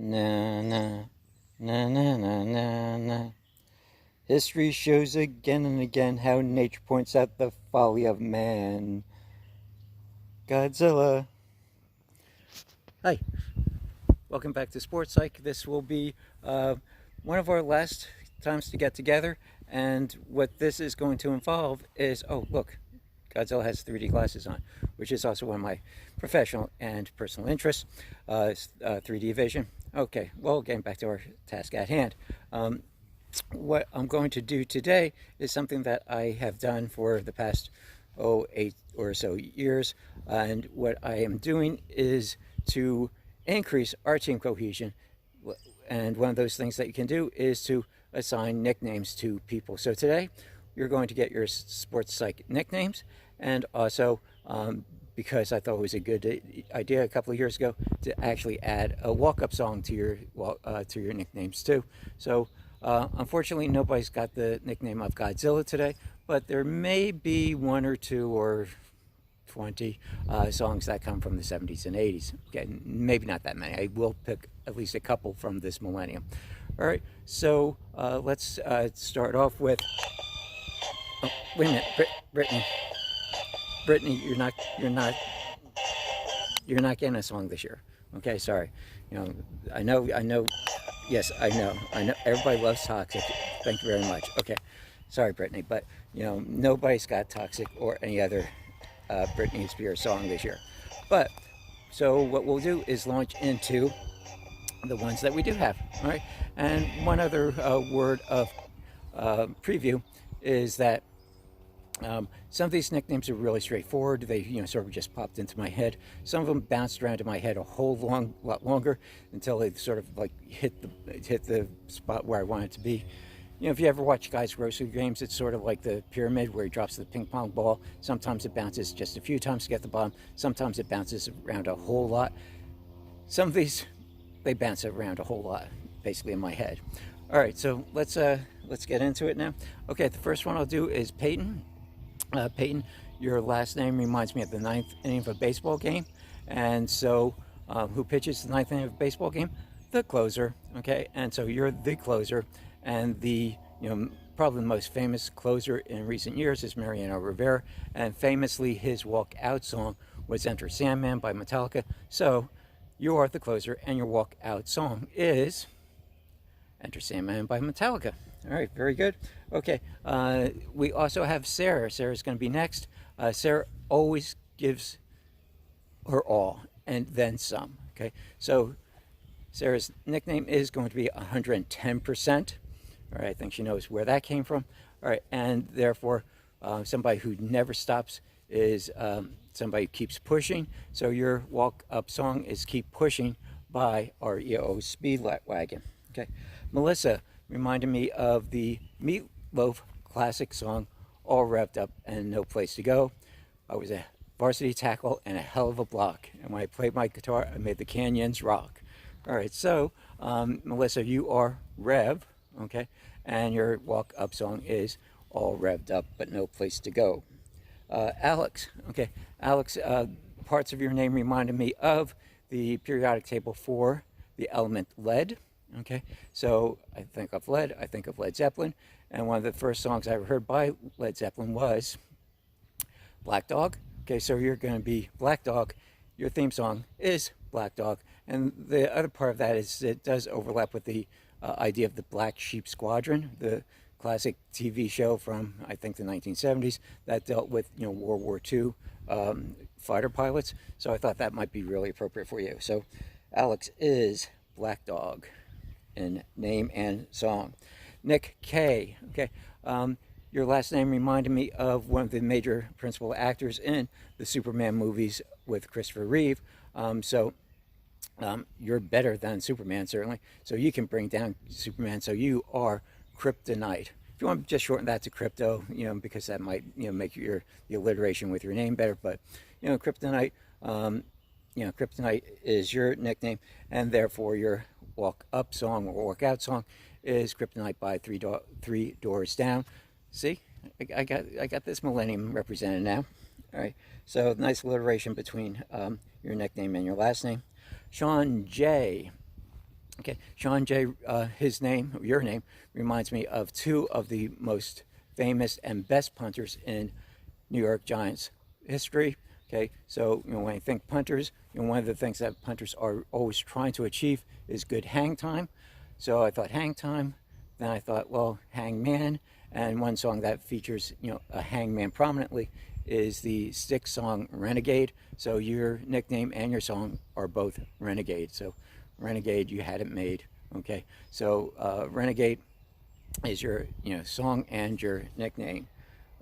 Na na na na na na na. History shows again and again how nature points out the folly of man. Godzilla. Hi, welcome back to Sports Psych. This will be one of our last times to get together, and what this is going to involve is look, Godzilla has 3D glasses on, which is also one of my professional and personal interests, 3D vision. Okay, well, getting back to our task at hand. What I'm going to do today is something that I have done for the past 8 or so years, and what I am doing is to increase our team cohesion. And one of those things that you can do is to assign nicknames to people. So today you're going to get your sports psych nicknames, and also because I thought it was a good idea a couple of years ago to actually add a walk-up song to your nicknames too. So unfortunately, nobody's got the nickname of Godzilla today, but there may be 1 or 2 or 20 songs that come from the 70s and 80s. Okay, maybe not that many. I will pick at least a couple from this millennium. All right, so let's start off with. Oh, wait a minute, Brittany. Brittany, you're not getting a song this year. Okay, sorry. I know. Yes, I know. Everybody loves Toxic. Thank you very much. Okay, sorry, Brittany, but nobody's got Toxic or any other Britney Spears song this year. But so what we'll do is launch into the ones that we do have. All right, and one other word of preview is that some of these nicknames are really straightforward. They sort of just popped into my head. Some of them bounced around in my head a whole lot longer until they sort of like hit the spot where I want it to be. If you ever watch guys' grocery games, it's sort of like the pyramid where he drops the ping pong ball. Sometimes it bounces just a few times to get the bottom. Sometimes it bounces around a whole lot. Some of these, they bounce around a whole lot, basically in my head. All right, so let's get into it now. Okay, the first one I'll do is Peyton. Peyton, your last name reminds me of the 9th inning of a baseball game, and so who pitches the 9th inning of a baseball game? The closer. Okay, and so you're the closer, and the probably the most famous closer in recent years is Mariano Rivera, and famously his walk-out song was "Enter Sandman" by Metallica. So you are the closer, and your walk-out song is "Enter Sandman" by Metallica. All right, very good. Okay, we also have Sarah. Sarah's going to be next. Sarah always gives her all and then some. Okay, so Sarah's nickname is going to be 110%. All right, I think she knows where that came from. All right, and therefore, somebody who never stops is somebody who keeps pushing. So your walk-up song is "Keep Pushing" by REO Speedwagon. Okay, Melissa reminded me of the Meatloaf classic song "All Revved Up and No Place to Go." I was a varsity tackle and a hell of a block, and when I played my guitar, I made the canyons rock. All right, so Melissa, you are Rev, okay, and your walk-up song is "All Revved Up but No Place to Go." Alex, okay, Alex, parts of your name reminded me of the periodic table for the element lead. Okay, so I think of lead, I think of Led Zeppelin, and one of the first songs I ever heard by Led Zeppelin was Black Dog. Okay, so you're going to be Black Dog. Your theme song is Black Dog, and the other part of that is it does overlap with the idea of the Black Sheep Squadron, the classic TV show from I think the 1970s that dealt with World War II fighter pilots. So I thought that might be really appropriate for you. So Alex is Black Dog in name and song. Nick K. Okay, your last name reminded me of one of the major principal actors in the Superman movies with Christopher Reeve. So you're better than Superman, certainly. So you can bring down Superman. So you are Kryptonite. If you want to just shorten that to Crypto, because that might make the alliteration with your name better. But Kryptonite. Kryptonite is your nickname, and therefore your walk-up song or walk-out song is "Kryptonite" by Three Doors Down. See, I got this millennium represented now. All right, so nice alliteration between your nickname and your last name. Sean J. Okay, Sean J, his name, your name, reminds me of two of the most famous and best punters in New York Giants history. Okay, so when I think punters, one of the things that punters are always trying to achieve is good hang time. So I thought hang time. Then I thought, well, hangman. And one song that features a hangman prominently is the Styx song Renegade. So your nickname and your song are both Renegade. So Renegade, you had it made. Okay, so Renegade is your song and your nickname.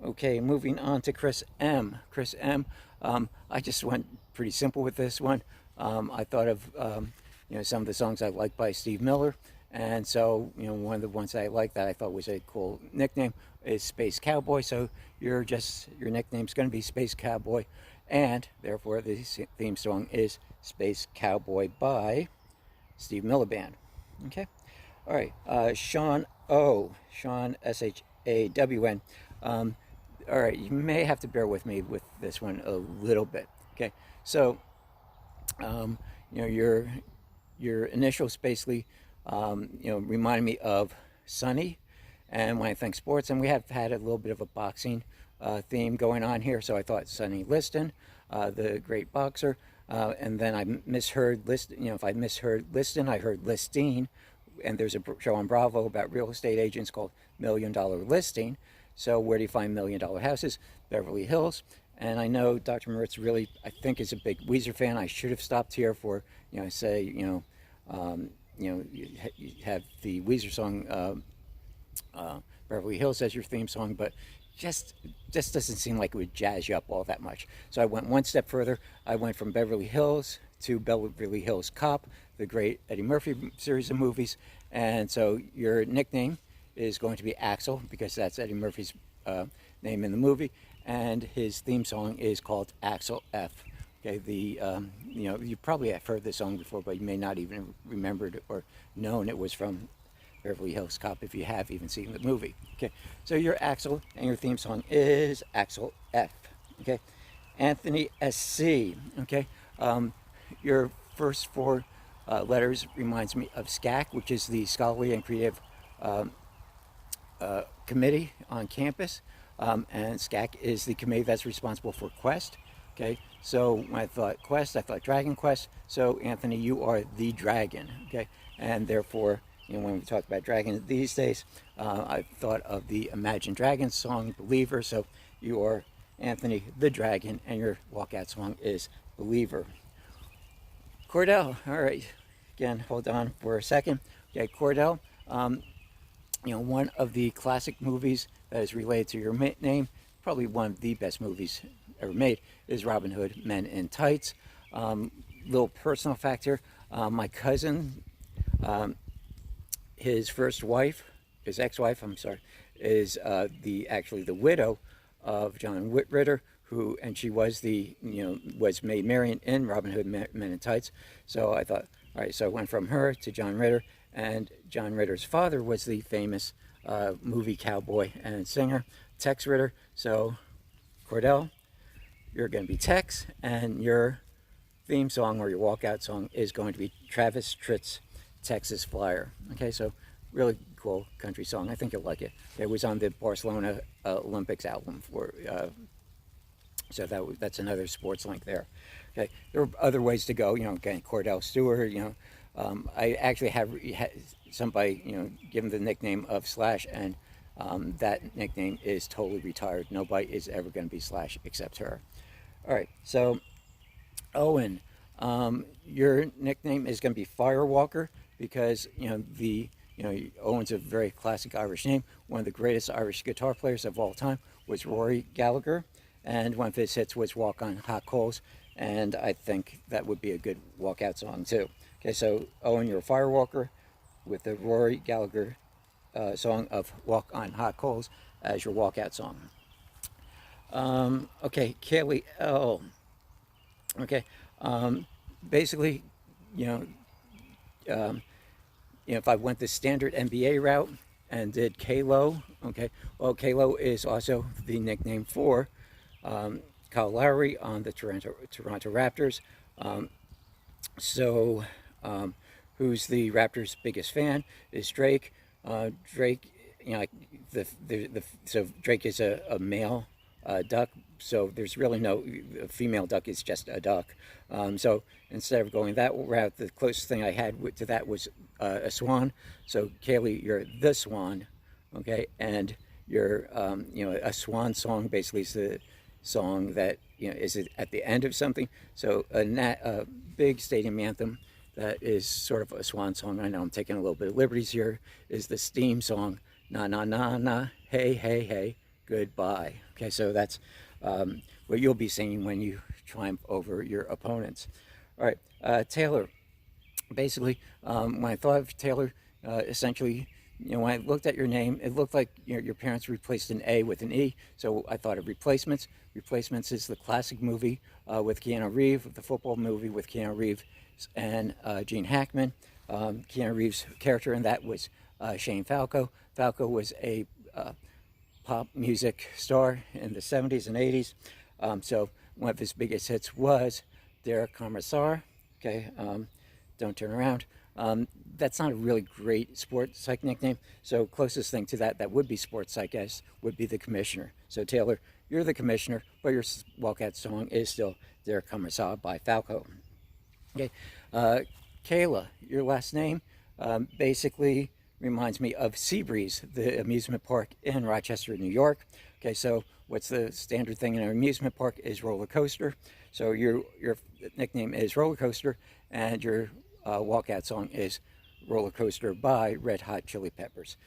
Okay, moving on to Chris M. Chris M. I just went pretty simple with this one. I thought of some of the songs I like by Steve Miller, and so one of the ones I like that I thought was a cool nickname is Space Cowboy. So your nickname's going to be Space Cowboy, and therefore the theme song is Space Cowboy by Steve Miller Band. Okay, all right. Sean O. Sean SHAWN. All right, you may have to bear with me with this one a little bit. Okay, so your initials basically reminded me of Sonny, and when I think sports, and we have had a little bit of a boxing theme going on here, so I thought Sonny Liston, the great boxer, and then I misheard Liston. If I misheard Liston, I heard Listine, and there's a show on Bravo about real estate agents called $1 Million Listing. So where do you find $1 Million houses? Beverly Hills. And I know Dr. Moritz really, I think, is a big Weezer fan. I should have stopped here for, say, you have the Weezer song Beverly Hills as your theme song, but just doesn't seem like it would jazz you up all that much. So I went one step further. I went from Beverly Hills to Beverly Hills Cop, the great Eddie Murphy series of movies. And so your nickname is going to be Axel, because that's Eddie Murphy's name in the movie, and his theme song is called Axel F. Okay, you probably have heard this song before, but you may not even remembered or known it was from Beverly Hills Cop if you have even seen the movie. Okay, so your Axel and your theme song is Axel F. Okay, Anthony SC. Okay, your first four letters reminds me of SCAC, which is the Scholarly and Creative Committee on campus, and SCAC is the committee that's responsible for Quest. Okay, so when I thought Quest, I thought Dragon Quest. So Anthony, you are the dragon. Okay, and therefore, when we talk about dragons these days, I thought of the Imagine Dragons song Believer. So you are Anthony the Dragon, and your walkout song is Believer. Cordell, all right, again, hold on for a second. Okay, Cordell, one of the classic movies that is related to your name, probably one of the best movies ever made, is Robin Hood Men in Tights. Little personal fact here, my cousin, his ex-wife, is actually the widow of John Ritter, and she was was Maid Marian in Robin Hood Men in Tights. So I thought, all right, so I went from her to John Ritter, and John Ritter's father was the famous movie cowboy and singer, Tex Ritter. So Cordell, you're going to be Tex, and your theme song or your walkout song is going to be Travis Tritt's Texas Flyer. Okay, so really cool country song. I think you'll like it. It was on the Barcelona Olympics album so that's another sports link there. Okay, there are other ways to go. Again, Cordell Stewart. I actually had somebody give him the nickname of Slash, and that nickname is totally retired. Nobody is ever going to be Slash except her. All right, so Owen, your nickname is going to be Firewalker because Owen's a very classic Irish name. One of the greatest Irish guitar players of all time was Rory Gallagher, and one of his hits was Walk on Hot Coals, and I think that would be a good walkout song too. Okay, so Owen, you're a Firewalker with the Rory Gallagher song of Walk on Hot Coals as your walkout song. Okay, Kaylee L. Okay, basically, if I went the standard NBA route and did Kalo, okay, well, Kalo is also the nickname for Kyle Lowry on the Toronto Raptors. who's the Raptors' biggest fan is Drake. Drake, you know, like so Drake is a male duck, so there's really no a female duck. It's just a duck. So instead of going that route, the closest thing I had to that was a swan. So Kaylee, you're the swan, okay, and you're you know, a swan song basically is the song that, you know, is it at the end of something. So a big stadium anthem that is sort of a swan song. I know I'm taking a little bit of liberties here. Is the steam song, na na na na, hey hey hey, goodbye. Okay, so that's what you'll be singing when you triumph over your opponents. All right, Taylor. Basically, when I thought of Taylor, essentially, you know, when I looked at your name, it looked like, you know, your parents replaced an A with an E. So I thought of Replacements. Replacements is the classic movie with Keanu Reeves, the football movie with Keanu Reeves and Gene Hackman. Keanu Reeves' character in that was Shane Falco. Falco was a pop music star in the 70s and 80s. So one of his biggest hits was Derek Commissar. Okay, Don't Turn Around. That's not a really great sports psych nickname. So closest thing to that would be sports psych S would be the Commissioner. So Taylor, you're the Commissioner, but your walkout song is still Derek Commissar by Falco. Okay, Kayla, your last name basically reminds me of Seabreeze, the amusement park in Rochester, New York. Okay, so what's the standard thing in an amusement park is roller coaster. So your nickname is Roller Coaster, and your walkout song is Roller Coaster by Red Hot Chili Peppers.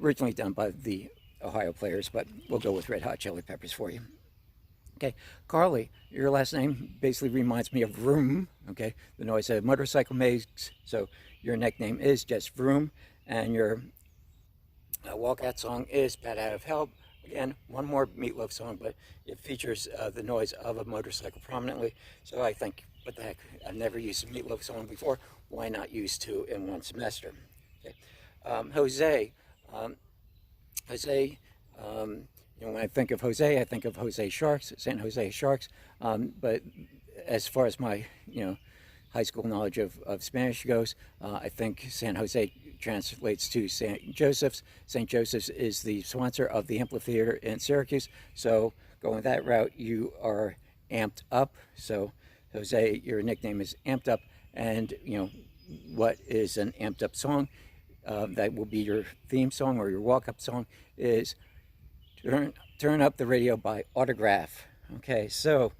Originally done by the Ohio Players, but we'll go with Red Hot Chili Peppers for you. Okay, Carly, your last name basically reminds me of Vroom, okay, the noise a motorcycle makes. So your nickname is just Vroom, and your walkout song is Bat Out of Hell. Again, one more Meatloaf song, but it features the noise of a motorcycle prominently. So I think, what the heck, I've never used a Meatloaf song before. Why not use two in one semester? Okay. Jose. Jose, you know, when I think of Jose, I think of Jose Sharks, San Jose Sharks. But as far as my, you know, high school knowledge of Spanish goes, I think San Jose translates to St. Joseph's. St. Joseph's is the sponsor of the amphitheater in Syracuse. So going that route, you are amped up. So Jose, your nickname is Amped Up. And, you know, what is an amped up song? That will be your theme song or your walk-up song is Turn Up the Radio by Autograph. Okay, so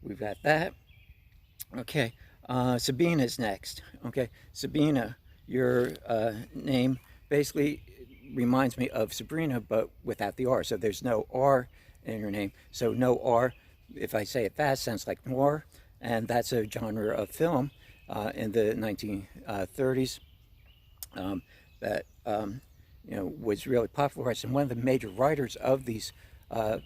we've got that. Okay, Sabina is next. Okay, Sabina, your name basically reminds me of Sabrina, but without the R. So there's no R in your name. So no R, if I say it fast, sounds like noir. And that's a genre of film in the 1930s that you know, was really popularized. And one of the major writers of these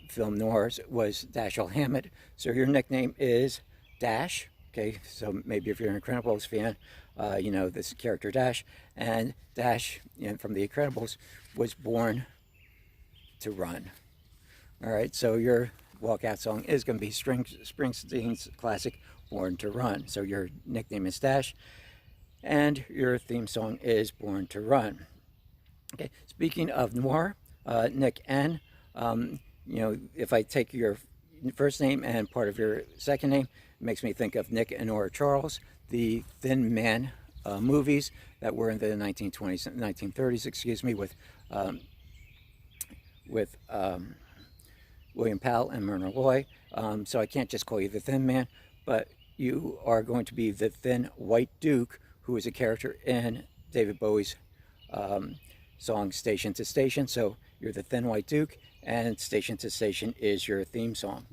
film noirs was Dashiell Hammett. So your nickname is Dash. Okay, so maybe if you're an Incredibles fan, you know this character Dash. And Dash, you know, from the Incredibles, was born to run. All right, so your walkout song is going to be Springsteen's classic Born to Run. So your nickname is Dash, and your theme song is Born to Run. Okay, speaking of noir, Nick N, you know, if I take your first name and part of your second name, it makes me think of Nick and Nora Charles, the Thin Man movies that were in the 1920s, 1930s, excuse me, with William Powell and Myrna Loy. So I can't just call you the Thin Man, but you are going to be the Thin White Duke, who is a character in David Bowie's song Station to Station. So you're the Thin White Duke, and Station to Station is your theme song.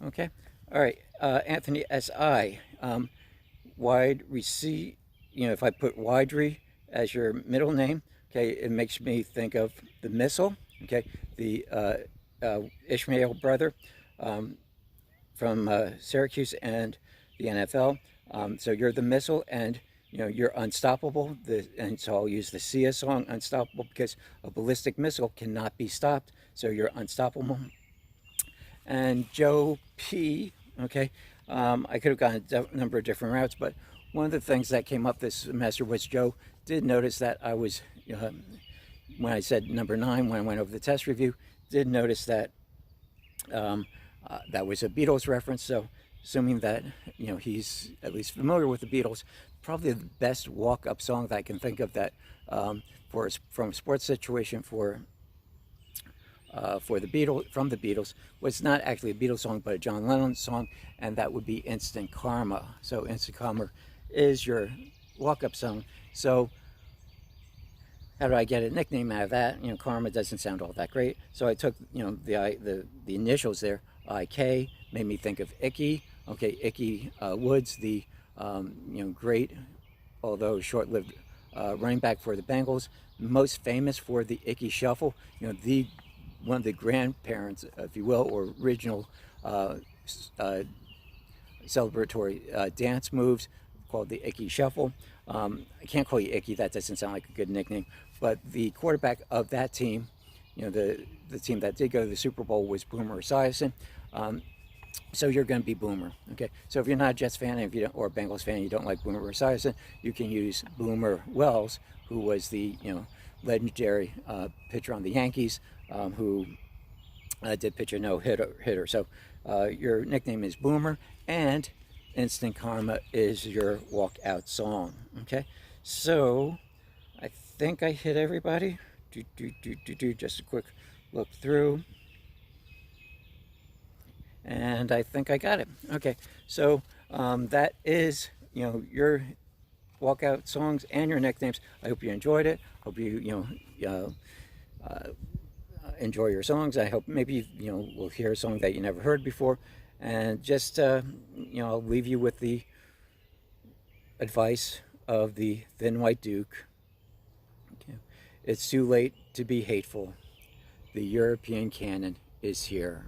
Okay, all right, Anthony S.I. Wide receipt, you know, if I put Widry as your middle name, okay, it makes me think of the Missile, okay, the Ishmael brother from Syracuse and the NFL. So you're the Missile, and you know, you're unstoppable. And so I'll use the Sia song, Unstoppable, because a ballistic missile cannot be stopped. So you're unstoppable. And Joe P, okay, I could have gone a number of different routes, but one of the things that came up this semester was Joe did notice that I was, when I said number 9, when I went over the test review, did notice that that was a Beatles reference. So assuming that, he's at least familiar with the Beatles, probably the best walk-up song that I can think of that from Sports Situation for the Beatles, from the Beatles, was not actually a Beatles song, but a John Lennon song, and that would be Instant Karma. So Instant Karma is your walk-up song. So how do I get a nickname out of that? Karma doesn't sound all that great. So I took, the initials there, IK, made me think of Icky. Okay, Icky Woods, the, great, although short-lived running back for the Bengals, most famous for the Icky Shuffle, one of the grandparents, if you will, or original celebratory dance moves called the Icky Shuffle. I can't call you Icky, that doesn't sound like a good nickname, but the quarterback of that team, the team that did go to the Super Bowl, was Boomer Esiason. So you're going to be Boomer, okay? So if you're not a Jets fan, if you don't, or a Bengals fan, you don't like Boomer Esiason, you can use Boomer Wells, who was the legendary pitcher on the Yankees, who did pitch a no-hitter. So your nickname is Boomer, and Instant Karma is your walkout song, okay? So I think I hit everybody. Just a quick look through. And I think I got it. Okay, so that is, your walkout songs and your nicknames. I hope you enjoyed it. Hope you, enjoy your songs. I hope maybe, we'll hear a song that you never heard before. And just, I'll leave you with the advice of the Thin White Duke. Okay. It's too late to be hateful. The European canon is here.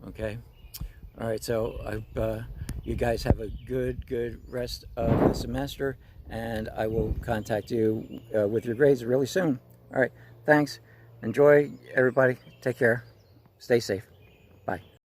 Okay? All right, so I hope you guys have a good rest of the semester, and I will contact you with your grades really soon. All right, thanks. Enjoy, everybody. Take care. Stay safe.